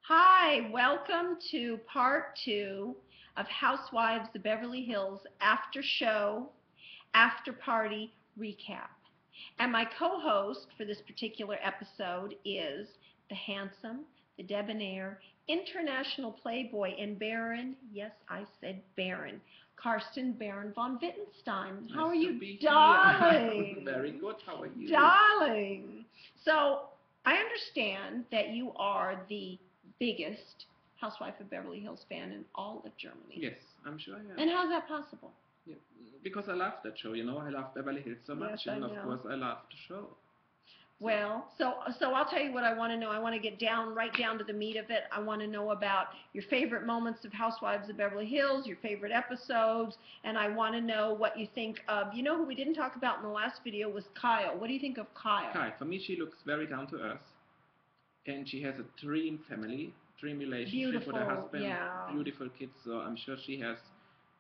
Hi, welcome to part two of Housewives of Beverly Hills after show, after party recap. And my co-host for this particular episode is the handsome, the debonair, international playboy and Baron, yes, I said Baron, Karsten Baron von Wittenstein. How are Nice to you, be here. darling? Very good. How are you? Darling. So I understand that you are the biggest Housewife of Beverly Hills fan in all of Germany. Yes, I'm sure I am. And how's that possible? Yeah, because I love that show. I love Beverly Hills so much, Yes, I and of know. course I love the show. Well, so I'll tell you what I want to know. I want to get right down to the meat of it. I want to know about your favorite moments of Housewives of Beverly Hills, your favorite episodes, and I want to know what you think of, who we didn't talk about in the last video was Kyle. What do you think of Kyle? Kai, for me, she looks very down to earth, and she has a dream family, dream relationship with her husband, yeah. beautiful kids. So I'm sure she has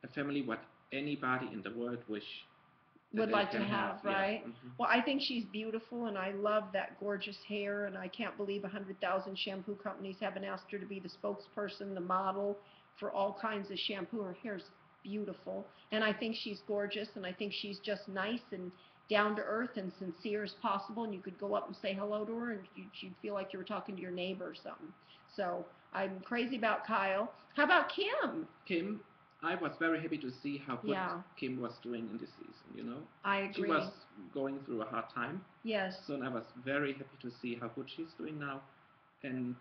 a family what anybody in the world would like to have, right? Yeah. Mm-hmm. Well, I think she's beautiful, and I love that gorgeous hair, and I can't believe 100,000 shampoo companies haven't asked her to be the spokesperson, the model for all kinds of shampoo. Her hair's beautiful, and I think she's gorgeous, and I think she's just nice and down to earth and sincere as possible, and you could go up and say hello to her, and you'd feel like you were talking to your neighbor or something. So I'm crazy about Kyle. How about Kim? Kim, I was very happy to see how good Kim was doing in this season, I agree. She was going through a hard time. Yes. So I was very happy to see how good she's doing now. And,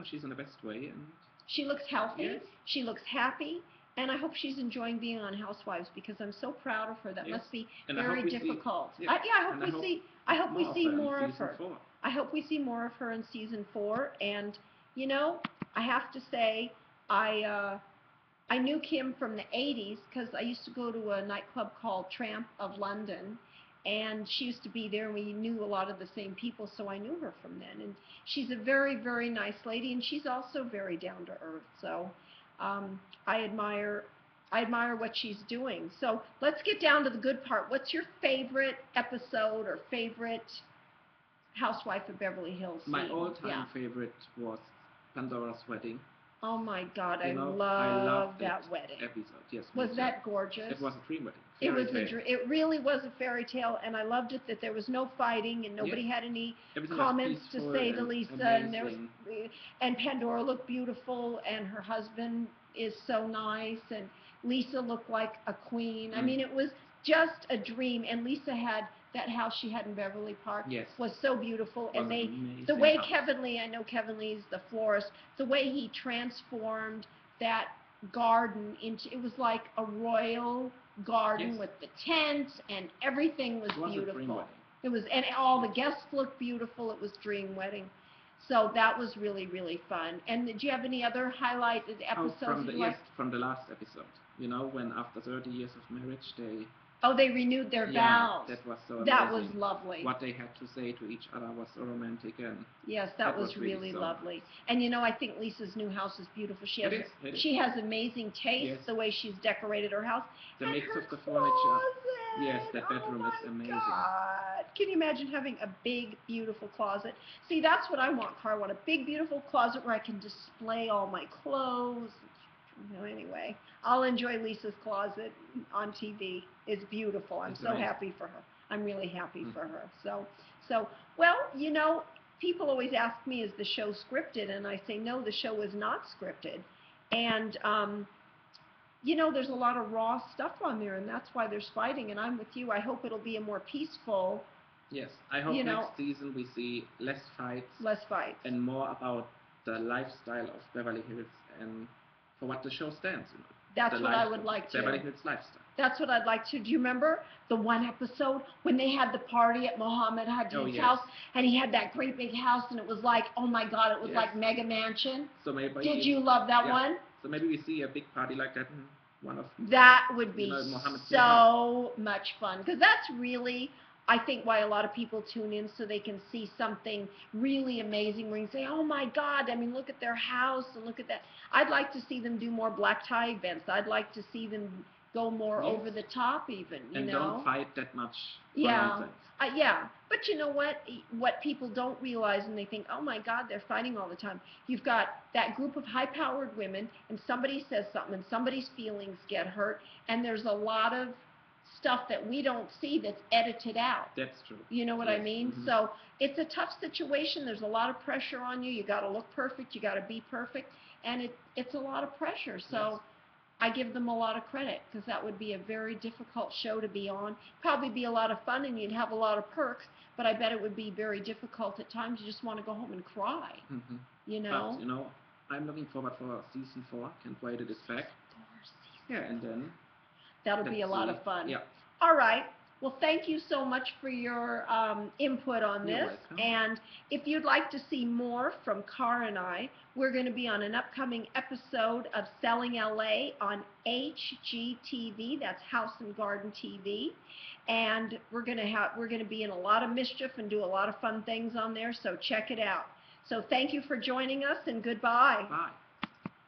she's in the best way. And she looks healthy. Yes. She looks happy. And I hope she's enjoying being on Housewives because I'm so proud of her. That must be very difficult. I hope we see more of her. I hope we see more of her in season 4. And, I have to say, I knew Kim from the 80s because I used to go to a nightclub called Tramp of London, and she used to be there, and we knew a lot of the same people, so I knew her from then. And she's a very, very nice lady, and she's also very down to earth. So I admire what she's doing. So let's get down to the good part. What's your favorite episode or favorite Housewife of Beverly Hills scene? My all-time favorite was Pandora's wedding. Oh my God, I love that wedding. Episode, yes. Was that gorgeous? It was a dream wedding. It really was a fairy tale, and I loved it that there was no fighting and nobody had any comments to say to Lisa, and Pandora looked beautiful, and her husband is so nice, and Lisa looked like a queen. I mean, it was just a dream, and Lisa had that house she had in Beverly Park was so beautiful, and the way Kevin Lee, I know Kevin Lee's the florist, the way he transformed that garden into, it was like a royal garden with the tent, and everything was beautiful. It was, and all the guests looked beautiful. It was dream wedding. So that was really, really fun. And did you have any other highlighted episodes? From the last episode. When after 30 years of marriage, they renewed their vows. That was so amazing. That was lovely. What they had to say to each other was so romantic, and yes, that was really lovely. And I think Lisa's new house is beautiful. She has amazing taste. The way she's decorated her house. The mix of the furniture. Yes, that bedroom is amazing. God. Can you imagine having a big, beautiful closet? See, that's what I want, Car. I want a big, beautiful closet where I can display all my clothes. Anyway, I'll enjoy Lisa's closet on TV. It's beautiful. I'm so happy for her. I'm really happy for her. So, well, people always ask me, is the show scripted? And I say, no, the show is not scripted. And, there's a lot of raw stuff on there, and that's why there's fighting. And I'm with you. I hope it'll be a more peaceful. Yes, I hope next season we see less fights. And more about the lifestyle of Beverly Hills and for what the show stands. That's what I would like to. Beverly Hills lifestyle. That's what I'd like to. Do you remember the one episode when they had the party at Mohammed Hadid's house, and he had that great big house, and it was like, oh my God, it was like Mega Mansion. So maybe did you love that one? So maybe we see a big party like that in one of. That would be so much fun, because that's really, I think, why a lot of people tune in, so they can see something really amazing where you say, oh my God, I mean, look at their house and look at that. I'd like to see them do more black tie events. I'd like to see them go more over the top even, you and know. don't fight that much for yeah. nonsense. Yeah, but you know what people don't realize, and they think, oh my God, they're fighting all the time. You've got that group of high-powered women, and somebody says something, and somebody's feelings get hurt, and there's a lot of stuff that we don't see that's edited out. That's true. You know what I mean? So it's a tough situation. There's a lot of pressure on you. You got to look perfect. You got to be perfect, and it's a lot of pressure. So I give them a lot of credit, because that would be a very difficult show to be on. Probably be a lot of fun, and you'd have a lot of perks, but I bet it would be very difficult at times. You just want to go home and cry. You know. But you know, I'm looking forward for season 4. Can't wait. It is back. Yeah, and then that'll be a lot of fun. Yeah. All right. Well, thank you so much for your input on this. You're welcome. And if you'd like to see more from Car and I, we're going to be on an upcoming episode of Selling LA on HGTV. That's House and Garden TV. And we're going to be in a lot of mischief and do a lot of fun things on there. So check it out. So thank you for joining us, and goodbye. Bye.